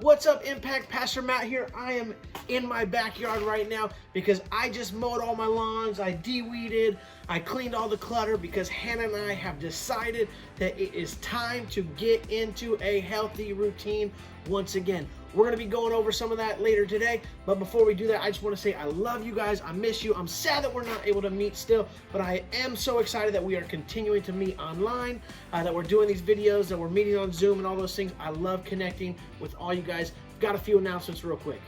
What's up, Impact? Pastor Matt here. I am in my backyard right now because I just mowed all my lawns, I de-weeded, I cleaned all the clutter because Hannah and I have decided that it is time to get into a healthy routine once again. We're going to be going over some of that later today, but before we do that, I just want to say I love you guys. I miss you. I'm sad that we're not able to meet still, but I am so excited that we are continuing to meet online, that we're doing these videos, that we're meeting on Zoom and all those things. I love connecting with all you guys. Got a few announcements real quick.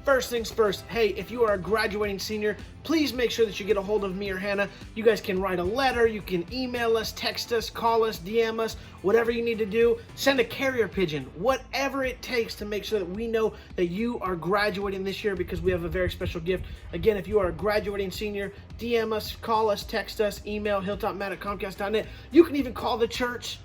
First things first, hey, if you are a graduating senior, please make sure that you get a hold of me or Hannah. You guys can write a letter, you can email us, text us, call us, DM us, whatever you need to do. Send a carrier pigeon, whatever it takes to make sure that we know that you are graduating this year because we have a very special gift. Again, if you are a graduating senior, DM us, call us, text us, email hilltopmatt@comcast.net. You can even call the church.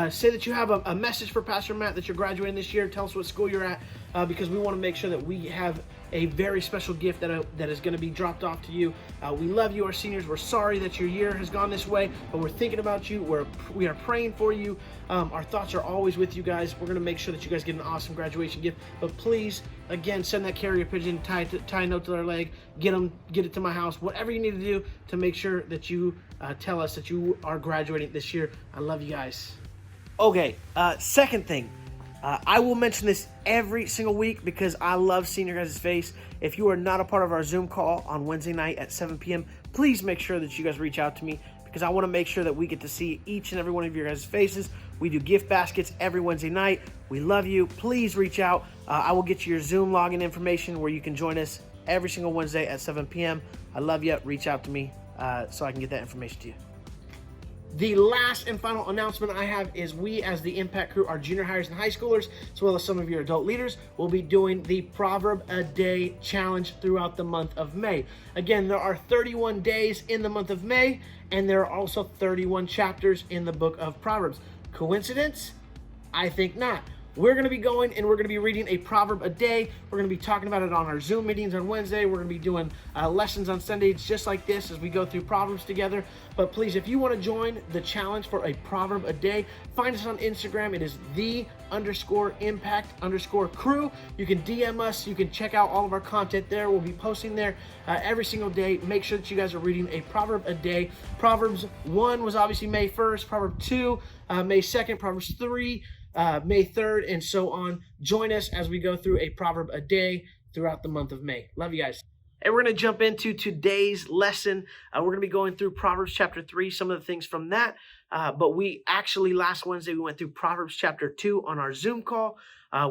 Say that you have a message for Pastor Matt that you're graduating this year. Tell us what school you're at because we want to make sure that we have a very special gift that is going to be dropped off to you. We love you, our seniors. We're sorry that your year has gone this way, but we're thinking about you. We are praying for you. Our thoughts are always with you guys. We're going to make sure that you guys get an awesome graduation gift. But please, again, send that carrier pigeon, tie a note to their leg, get it to my house, whatever you need to do to make sure that you tell us that you are graduating this year. I love you guys. Okay, second thing, I will mention this every single week because I love seeing your guys' face. If you are not a part of our Zoom call on Wednesday night at 7 p.m., please make sure that you guys reach out to me because I want to make sure that we get to see each and every one of your guys' faces. We do gift baskets every Wednesday night. We love you. Please reach out. I will get you your Zoom login information where you can join us every single Wednesday at 7 p.m. I love you. Reach out to me so I can get that information to you. The last and final announcement I have is we, as the Impact Crew, our junior hires and high schoolers, as well as some of your adult leaders, will be doing the Proverb a Day Challenge throughout the month of May. Again, there are 31 days in the month of May, and there are also 31 chapters in the book of Proverbs. Coincidence? I think not. We're going to be going and we're going to be reading a proverb a day. We're going to be talking about it on our Zoom meetings on Wednesday. We're going to be doing lessons on Sundays just like this as we go through Proverbs together. But please, if you want to join the challenge for a proverb a day, find us on Instagram. It is _impact_crew. You can DM us. You can check out all of our content there. We'll be posting there every single day. Make sure that you guys are reading a proverb a day. Proverbs 1 was obviously May 1st. Proverb 2, May 2nd. Proverbs 3, May 3rd, and so on. Join us as we go through a proverb a day throughout the month of May. Love you guys. And we're going to jump into today's lesson. We're going to be going through Proverbs chapter 3, some of the things from that. But we actually, last Wednesday, we went through Proverbs chapter 2 on our Zoom call.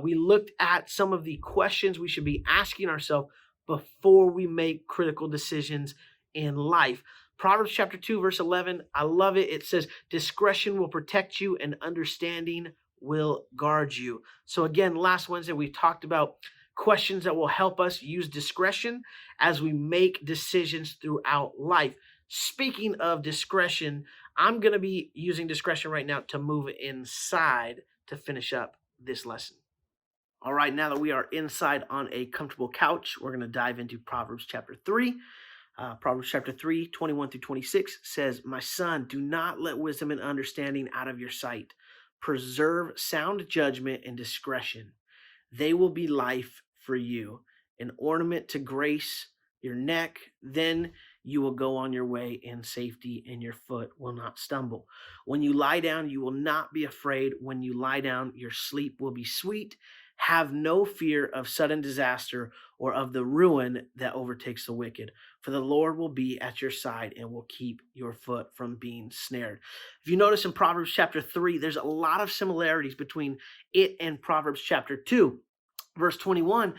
We looked at some of the questions we should be asking ourselves before we make critical decisions in life. Proverbs chapter 2, verse 11, I love it. It says, discretion will protect you and understanding will guard you. So again, last Wednesday, we talked about questions that will help us use discretion as we make decisions throughout life. Speaking of discretion, I'm going to be using discretion right now to move inside to finish up this lesson. All right, now that we are inside on a comfortable couch, we're going to dive into Proverbs chapter 3. Proverbs chapter 3, 21 through 26 says, my son, do not let wisdom and understanding out of your sight. Preserve sound judgment and discretion. They will be life for you, an ornament to grace your neck. Then you will go on your way in safety, and your foot will not stumble. When you lie down, you will not be afraid. When you lie down, your sleep will be sweet. Have no fear of sudden disaster or of the ruin that overtakes the wicked, for the Lord will be at your side and will keep your foot from being snared. If you notice in Proverbs chapter 3, there's a lot of similarities between it and Proverbs chapter 2. Verse 21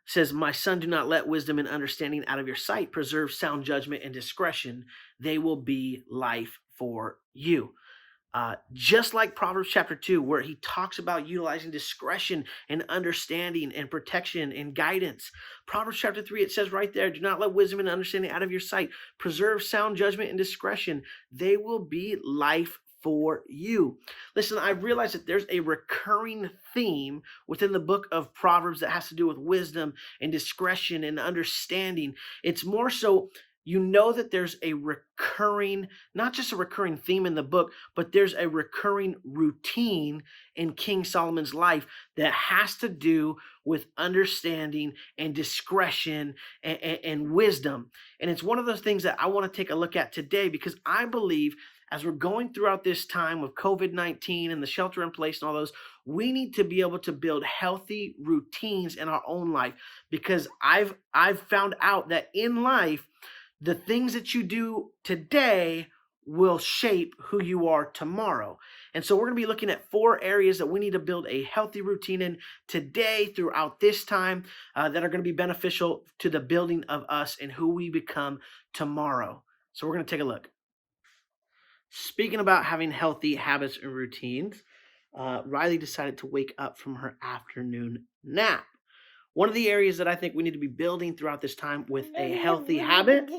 says, my son, do not let wisdom and understanding out of your sight. Preserve sound judgment and discretion. They will be life for you. Just like Proverbs chapter 2, where he talks about utilizing discretion and understanding and protection and guidance. Proverbs chapter 3, it says right there, do not let wisdom and understanding out of your sight. Preserve sound judgment and discretion. They will be life for you. Listen, I realize that there's a recurring theme within the book of Proverbs that has to do with wisdom and discretion and understanding. It's more so you know that there's a recurring, not just a recurring theme in the book, but there's a recurring routine in King Solomon's life that has to do with understanding and discretion and wisdom. And it's one of those things that I want to take a look at today, because I believe as we're going throughout this time with COVID-19 and the shelter in place and all those, we need to be able to build healthy routines in our own life, because I've found out that in life, the things that you do today will shape who you are tomorrow. And so we're going to be looking at 4 areas that we need to build a healthy routine in today throughout this time, that are going to be beneficial to the building of us and who we become tomorrow. So we're going to take a look. Speaking about having healthy habits and routines, Riley decided to wake up from her afternoon nap. One of the areas that I think we need to be building throughout this time with a healthy habit,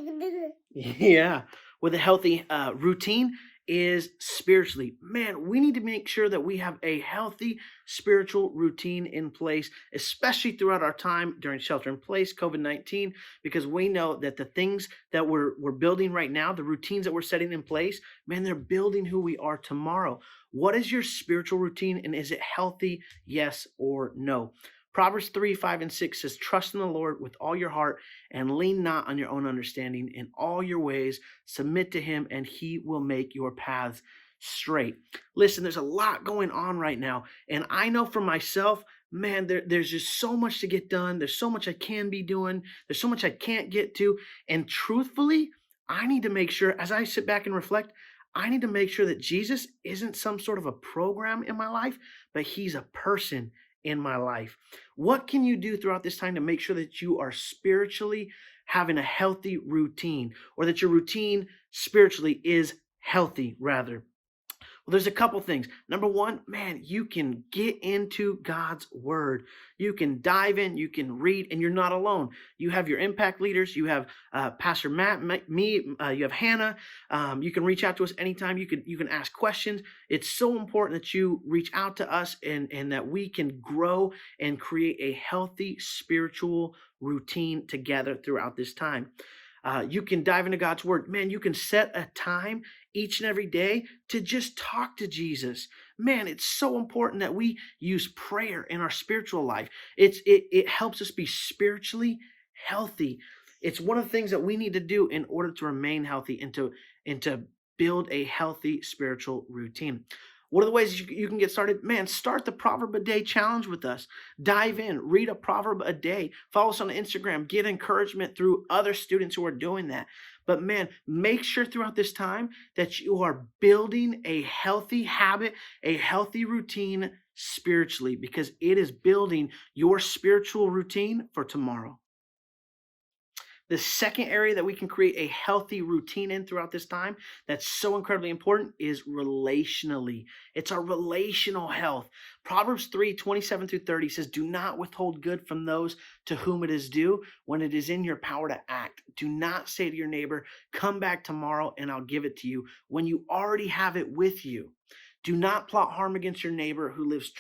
yeah, with a healthy routine, is spiritually. Man, we need to make sure that we have a healthy spiritual routine in place, especially throughout our time during shelter in place, COVID-19, because we know that the things that we're building right now, the routines that we're setting in place, man, they're building who we are tomorrow. What is your spiritual routine, and is it healthy? Yes or no? Proverbs 3, 5, and 6 says, trust in the Lord with all your heart and lean not on your own understanding. In all your ways, submit to him, and he will make your paths straight. Listen, there's a lot going on right now. And I know for myself, man, there's just so much to get done. There's so much I can be doing. There's so much I can't get to. And truthfully, I need to make sure, as I sit back and reflect, I need to make sure that Jesus isn't some sort of a program in my life, but he's a person in my life. What can you do throughout this time to make sure that you are spiritually having a healthy routine, or that your routine spiritually is healthy, rather? Well, there's a couple things. Number one, man, you can get into God's word. You can dive in, you can read, and you're not alone. You have your impact leaders. You have Pastor Matt, me, you have Hannah. You can reach out to us anytime. You can ask questions. It's so important that you reach out to us, and that we can grow and create a healthy spiritual routine together throughout this time. You can dive into God's word. Man, you can set a time each and every day to just talk to Jesus. Man, it's so important that we use prayer in our spiritual life. It helps us be spiritually healthy. It's one of the things that we need to do in order to remain healthy and to build a healthy spiritual routine. What are the ways you can get started? Man, start the Proverb a Day challenge with us. Dive in, read a proverb a day. Follow us on Instagram. Get encouragement through other students who are doing that. But man, make sure throughout this time that you are building a healthy habit, a healthy routine spiritually, because it is building your spiritual routine for tomorrow. The second area that we can create a healthy routine in throughout this time that's so incredibly important is relationally. It's our relational health. Proverbs 3, 27 through 30 says, do not withhold good from those to whom it is due when it is in your power to act. Do not say to your neighbor, come back tomorrow and I'll give it to you, when you already have it with you. Do not plot harm against your neighbor who lives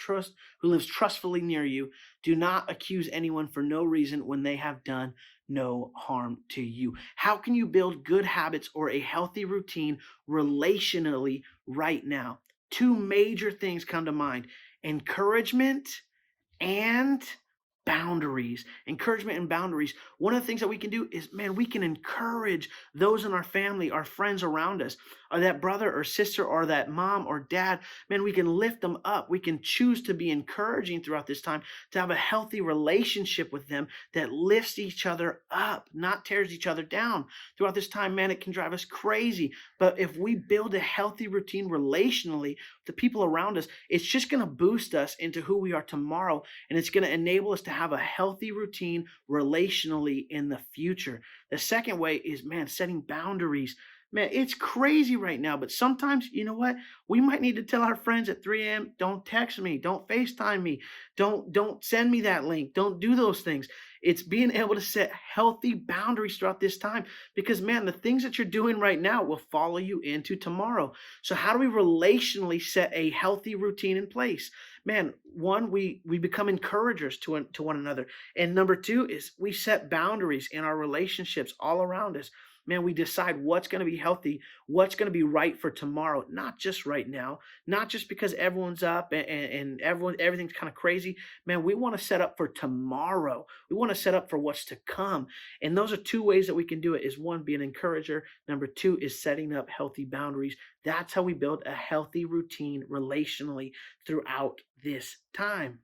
trustfully near you. Do not accuse anyone for no reason when they have done no harm to you. How can you build good habits or a healthy routine relationally right now? 2 major things come to mind: encouragement and boundaries. Encouragement and boundaries. One of the things that we can do is, man, we can encourage those in our family, our friends around us, or that brother or sister or that mom or dad. Man, we can lift them up. We can choose to be encouraging throughout this time, to have a healthy relationship with them that lifts each other up, not tears each other down. Throughout this time, man, it can drive us crazy. But if we build a healthy routine relationally, the people around us, it's just going to boost us into who we are tomorrow, and it's going to enable us to have a healthy routine relationally in the future. The second way is, man, setting boundaries. Man, it's crazy right now, but sometimes, you know what? We might need to tell our friends at 3 a.m., don't text me, don't FaceTime me, don't send me that link, don't do those things. It's being able to set healthy boundaries throughout this time, because, man, the things that you're doing right now will follow you into tomorrow. So how do we relationally set a healthy routine in place? Man, one, we become encouragers to one another. And number 2 is we set boundaries in our relationships all around us. man, we decide what's going to be healthy, what's going to be right for tomorrow, not just right now, not just because everyone's up and everything's kind of crazy. Man, we want to set up for tomorrow. We want to set up for what's to come. And those are two ways that we can do it. Is one, be an encourager. Number two is setting up healthy boundaries. That's how we build a healthy routine relationally throughout this time.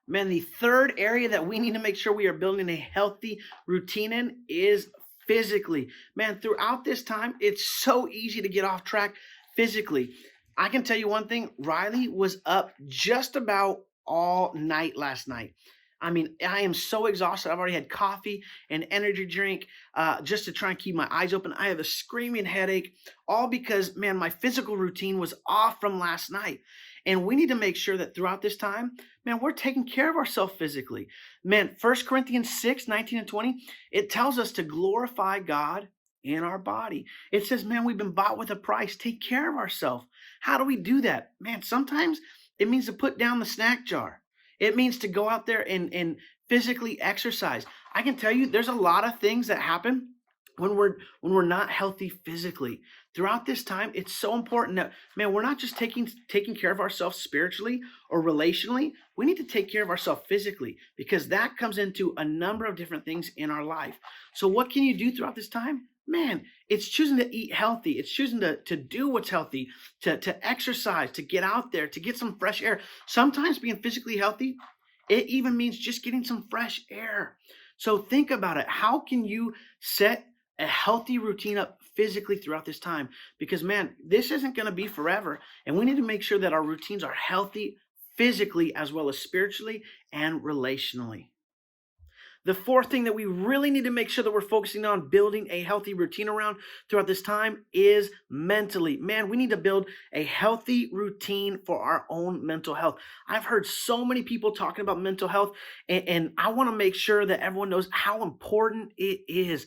Man, the third area that we need to make sure we are building a healthy routine in is physically. Man, throughout this time, it's so easy to get off track physically. I can tell you one thing, Riley was up just about all night last night. I mean, I am so exhausted. I've already had coffee and energy drink just to try and keep my eyes open. I have a screaming headache, all because, man, my physical routine was off from last night. And we need to make sure that throughout this time, man, we're taking care of ourselves physically. Man, 1 Corinthians 6:19 and 20, it tells us to glorify God in our body. It says, man, we've been bought with a price. Take care of ourselves. How do we do that? Man, sometimes it means to put down the snack jar. It means to go out there and physically exercise. I can tell you there's a lot of things that happen when we're not healthy physically. Throughout this time, it's so important that, man, we're not just taking care of ourselves spiritually or relationally. We need to take care of ourselves physically, because that comes into a number of different things in our life. So what can you do throughout this time? Man, it's choosing to eat healthy. It's choosing to do what's healthy, to exercise, to get out there, to get some fresh air. Sometimes being physically healthy, it even means just getting some fresh air. So think about it. How can you set a healthy routine up physically throughout this time? Because, man, this isn't going to be forever. And we need to make sure that our routines are healthy physically as well as spiritually and relationally. The fourth thing that we really need to make sure that we're focusing on building a healthy routine around throughout this time is mentally. Man, we need to build a healthy routine for our own mental health. I've heard so many people talking about mental health, and I want to make sure that everyone knows how important it is.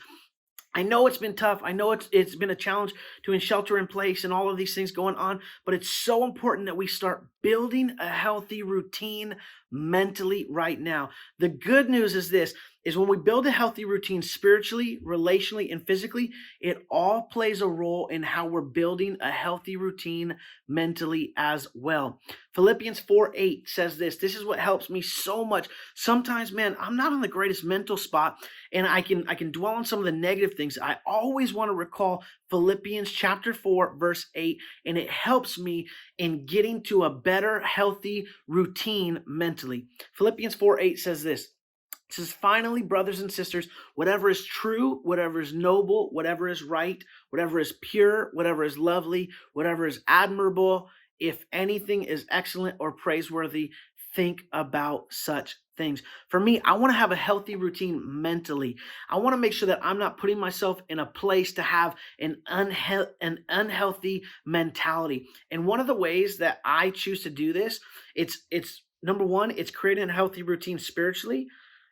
I know it's been tough. I know it's been a challenge doing shelter in place and all of these things going on, but it's so important that we start building a healthy routine mentally right now. The good news is this, is when we build a healthy routine spiritually, relationally, and physically, it all plays a role in how we're building a healthy routine mentally as well. Philippians 4:8 says this is what helps me so much. Sometimes, man, I'm not in the greatest mental spot, and I can dwell on some of the negative things. I always want to recall Philippians chapter 4, verse 8, and it helps me in getting to a better, healthy routine mentally. Philippians 4:8 says this. It says, finally, brothers and sisters, whatever is true, whatever is noble, whatever is right, whatever is pure, whatever is lovely, whatever is admirable, if anything is excellent or praiseworthy, think about such things. For me, I want to have a healthy routine mentally. I want to make sure that I'm not putting myself in a place to have an unhealthy mentality. And one of the ways that I choose to do this, it's number one, it's creating a healthy routine spiritually.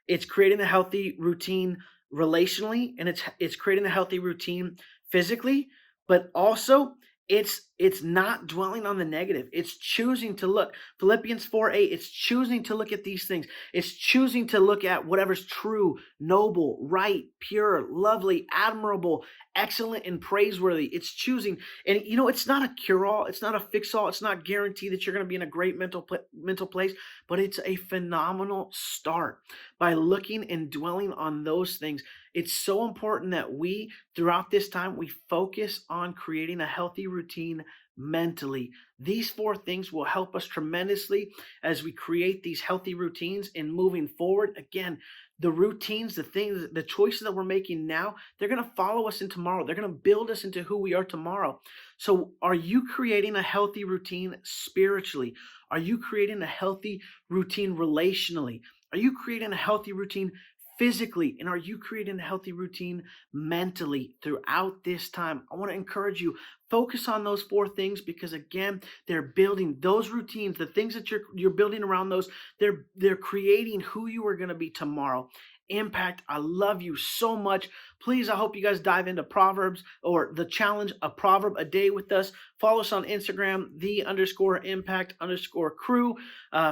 It's creating a healthy routine relationally, and it's creating a healthy routine physically, but also it's not dwelling on the negative. It's choosing to look. Philippians 4:8, it's choosing to look at these things. It's choosing to look at whatever's true, noble, right, pure, lovely, admirable, excellent, and praiseworthy. It's choosing. And it's not a cure-all. It's not a fix-all. It's not guaranteed that you're going to be in a great mental place, but it's a phenomenal start by looking and dwelling on those things. It's so important that we, throughout this time, we focus on creating a healthy routine mentally. These four things will help us tremendously as we create these healthy routines and moving forward. Again, the routines, the things, the choices that we're making now, they're going to follow us in tomorrow. They're going to build us into who we are tomorrow. So are you creating a healthy routine spiritually? Are you creating a healthy routine relationally? Are you creating a healthy routine physically? And are you creating a healthy routine mentally throughout this time? I want to encourage you, focus on those four things, because again, they're building those routines, the things that you're building around those, they're creating who you are going to be tomorrow. Impact. I love you so much. Please, I hope you guys dive into Proverbs or the challenge, a proverb a day with us. Follow us on Instagram, _impact_crew.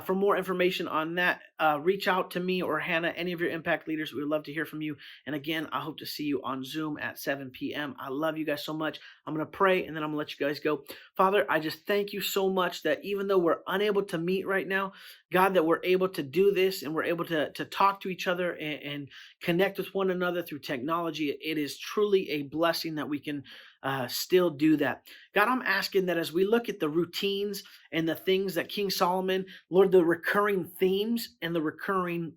For more information on that, reach out to me or Hannah, any of your impact leaders. We would love to hear from you. And again, I hope to see you on Zoom at 7 p.m. I love you guys so much. I'm going to pray and then I'm going to let you guys go. Father, I just thank you so much that even though we're unable to meet right now, God, that we're able to do this and we're able to talk to each other and connect with one another through technology. It is truly a blessing that we can still do that. God, I'm asking that as we look at the routines and the things that King Solomon, Lord, the recurring themes and the recurring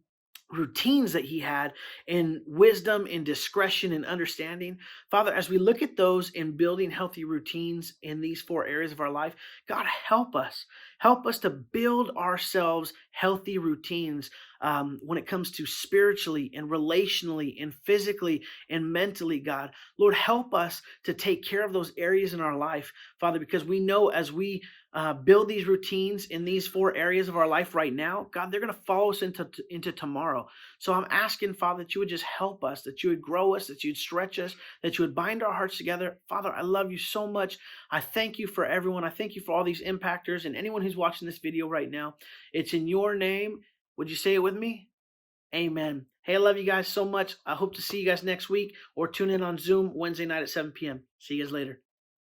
routines that he had in wisdom and discretion and understanding. Father, as we look at those in building healthy routines in these 4 areas of our life, God, help us. Help us to build ourselves healthy routines when it comes to spiritually and relationally and physically and mentally, God. Lord, help us to take care of those areas in our life, Father, because we know as we build these routines in these 4 areas of our life right now, God, they're going to follow us into tomorrow. So I'm asking, Father, that you would just help us, that you would grow us, that you'd stretch us, that you would bind our hearts together. Father, I love you so much. I thank you for everyone. I thank you for all these impactors and anyone who's watching this video right now. It's in your name. Would you say it with me? Amen. Hey, I love you guys so much. I hope to see you guys next week or tune in on Zoom Wednesday night at 7 p.m. See you guys later.